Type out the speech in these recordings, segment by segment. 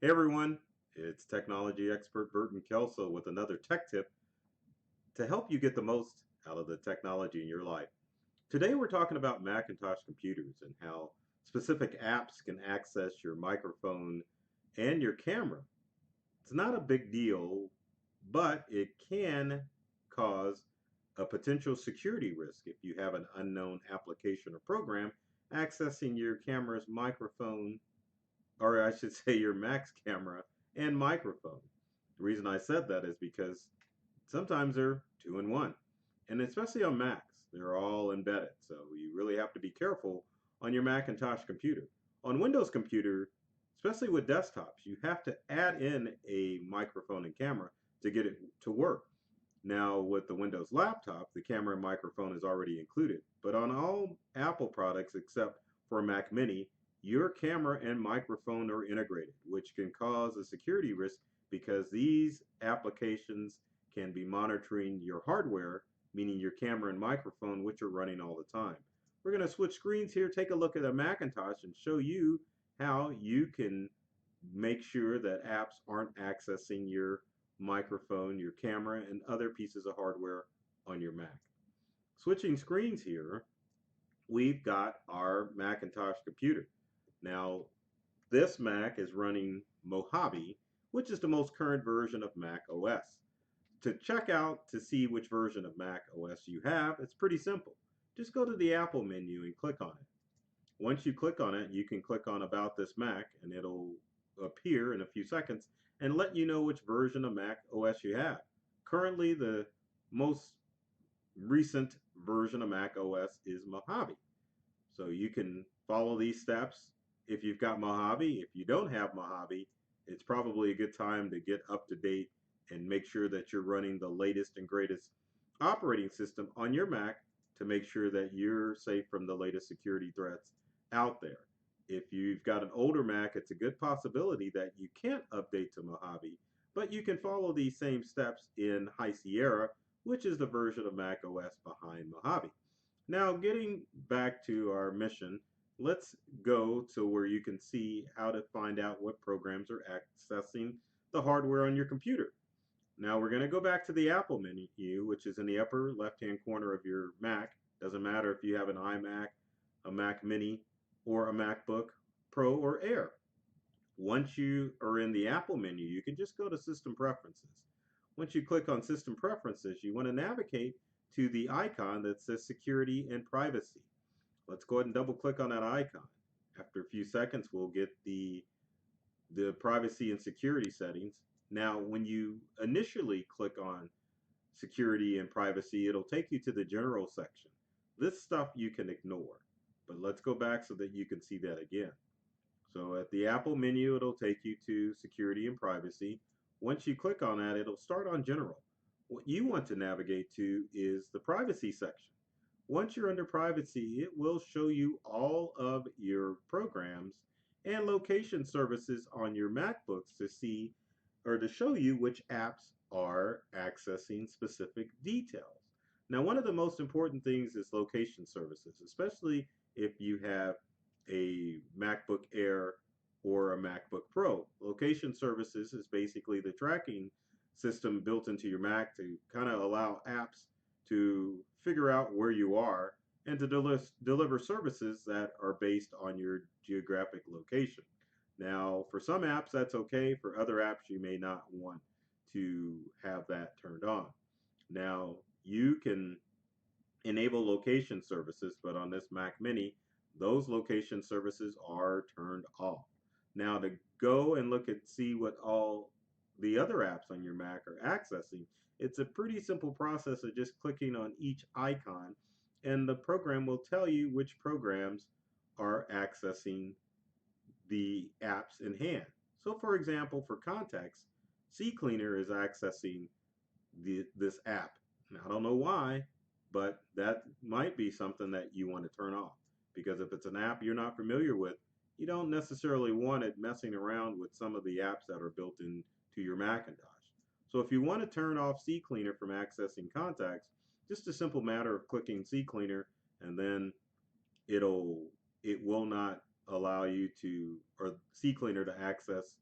Hey everyone, it's technology expert Burton Kelso with another tech tip to help you get the most out of the technology in your life. Today we're talking about Macintosh computers and how specific apps can access your microphone and your camera. It's not a big deal, but it can cause a potential security risk if you have an unknown application or program accessing your camera's microphone, or I should say your Mac's camera and microphone. The reason I said that is because sometimes they're two in one. And especially on Macs, they're all embedded. So you really have to be careful on your Macintosh computer. On Windows computer, especially with desktops, you have to add in a microphone and camera to get it to work. Now, with the Windows laptop, the camera and microphone is already included. But on all Apple products except for a Mac Mini, your camera and microphone are integrated, which can cause a security risk because these applications can be monitoring your hardware, meaning your camera and microphone, which are running all the time. We're going to switch screens here, take a look at a Macintosh, and show you how you can make sure that apps aren't accessing your microphone, your camera, and other pieces of hardware on your Mac. Switching screens here, we've got our Macintosh computer. Now, this Mac is running Mojave, which is the most current version of Mac OS. To check out to see which version of Mac OS you have, it's pretty simple. Just go to the Apple menu and click on it. Once you click on it, you can click on About This Mac and it'll appear in a few seconds and let you know which version of Mac OS you have. Currently, the most recent version of Mac OS is Mojave. So you can follow these steps if you've got Mojave. If you don't have Mojave, it's probably a good time to get up to date and make sure that you're running the latest and greatest operating system on your Mac to make sure that you're safe from the latest security threats out there. If you've got an older Mac, it's a good possibility that you can't update to Mojave, but you can follow these same steps in High Sierra, which is the version of Mac OS behind Mojave. Now, getting back to our mission, let's go to where you can see how to find out what programs are accessing the hardware on your computer. Now, we're going to go back to the Apple menu, which is in the upper left-hand corner of your Mac. Doesn't matter if you have an iMac, a Mac Mini, or a MacBook Pro or Air. Once you are in the Apple menu, you can just go to System Preferences. Once you click on System Preferences, you want to navigate to the icon that says Security and Privacy. Let's go ahead and double click on that icon. After a few seconds, we'll get the privacy and security settings. Now, when you initially click on security and privacy, it'll take you to the general section. This stuff you can ignore, but let's go back so that you can see that again. So at the Apple menu, it'll take you to security and privacy. Once you click on that, it'll start on general. What you want to navigate to is the privacy section. Once you're under privacy, it will show you all of your programs and location services on your MacBooks to see or to show you which apps are accessing specific details. Now, one of the most important things is location services, especially if you have a MacBook Air or a MacBook Pro. Location services is basically the tracking system built into your Mac to kind of allow apps to figure out where you are and to deliver services that are based on your geographic location. Now, for some apps, that's okay. For other apps, you may not want to have that turned on. Now, you can enable location services, but on this Mac Mini, those location services are turned off. Now, to go and look at see what all the other apps on your Mac are accessing, it's a pretty simple process of just clicking on each icon, and the program will tell you which programs are accessing the apps in hand. So, for example, for context, CCleaner is accessing this app. Now, I don't know why, but that might be something that you want to turn off. Because if it's an app you're not familiar with, you don't necessarily want it messing around with some of the apps that are built into your Macintosh. So if you want to turn off CCleaner from accessing contacts, just a simple matter of clicking CCleaner and then it will not allow you to or CCleaner to access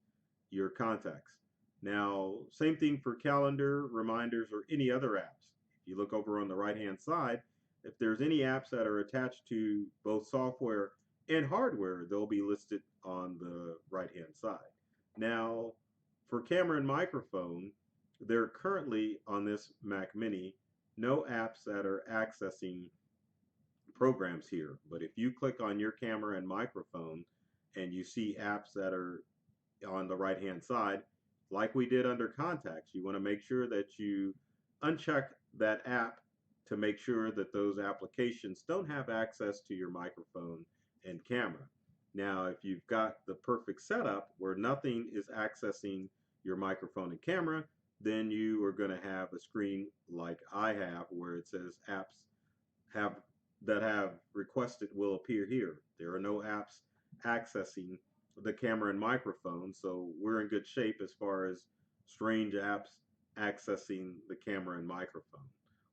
your contacts. Now, same thing for calendar, reminders, or any other apps. If you look over on the right hand side, if there's any apps that are attached to both software and hardware, they'll be listed on the right hand side. Now, for camera and microphone, there are currently on this Mac Mini no apps that are accessing programs here. But if you click on your camera and microphone and you see apps that are on the right hand side, like we did under contacts, you want to make sure that you uncheck that app to make sure that those applications don't have access to your microphone and camera. Now, if you've got the perfect setup where nothing is accessing your microphone and camera, then you are going to have a screen like I have where it says apps have that have requested will appear here. There are no apps accessing the camera and microphone, so we're in good shape as far as strange apps accessing the camera and microphone.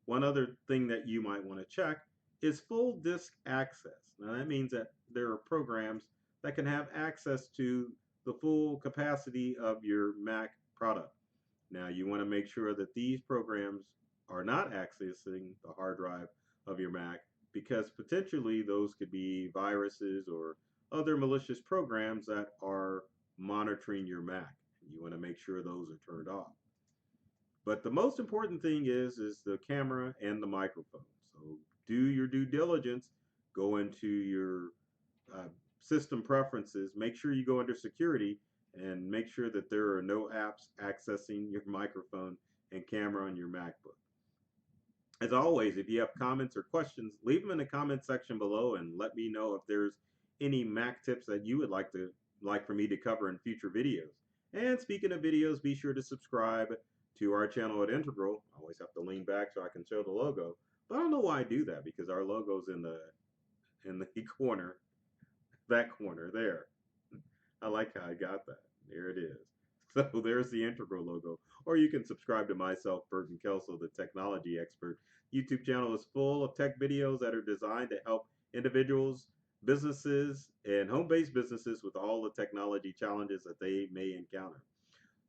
One other thing that you might want to check is full disk access. Now that means that there are programs that can have access to the full capacity of your Mac product. Now you want to make sure that these programs are not accessing the hard drive of your Mac because potentially those could be viruses or other malicious programs that are monitoring your Mac. You want to make sure those are turned off. But the most important thing is the camera and the microphone. So do your due diligence. Go into your uh, system preferences. Make sure you go under security and make sure that there are no apps accessing your microphone and camera on your MacBook. As always, if you have comments or questions, leave them in the comment section below and let me know if there's any Mac tips that you would like for me to cover in future videos. And speaking of videos, be sure to subscribe to our channel at Integral. I always have to lean back so I can show the logo. But I don't know why I do that because our logo's in the corner, that corner there. I like how I got that. There it is. So there's the Integral logo. Or you can subscribe to myself, Burton Kelso, the technology expert. YouTube channel is full of tech videos that are designed to help individuals, businesses, and home-based businesses with all the technology challenges that they may encounter.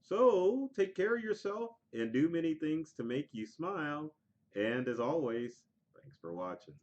So take care of yourself and do many things to make you smile. And as always, thanks for watching.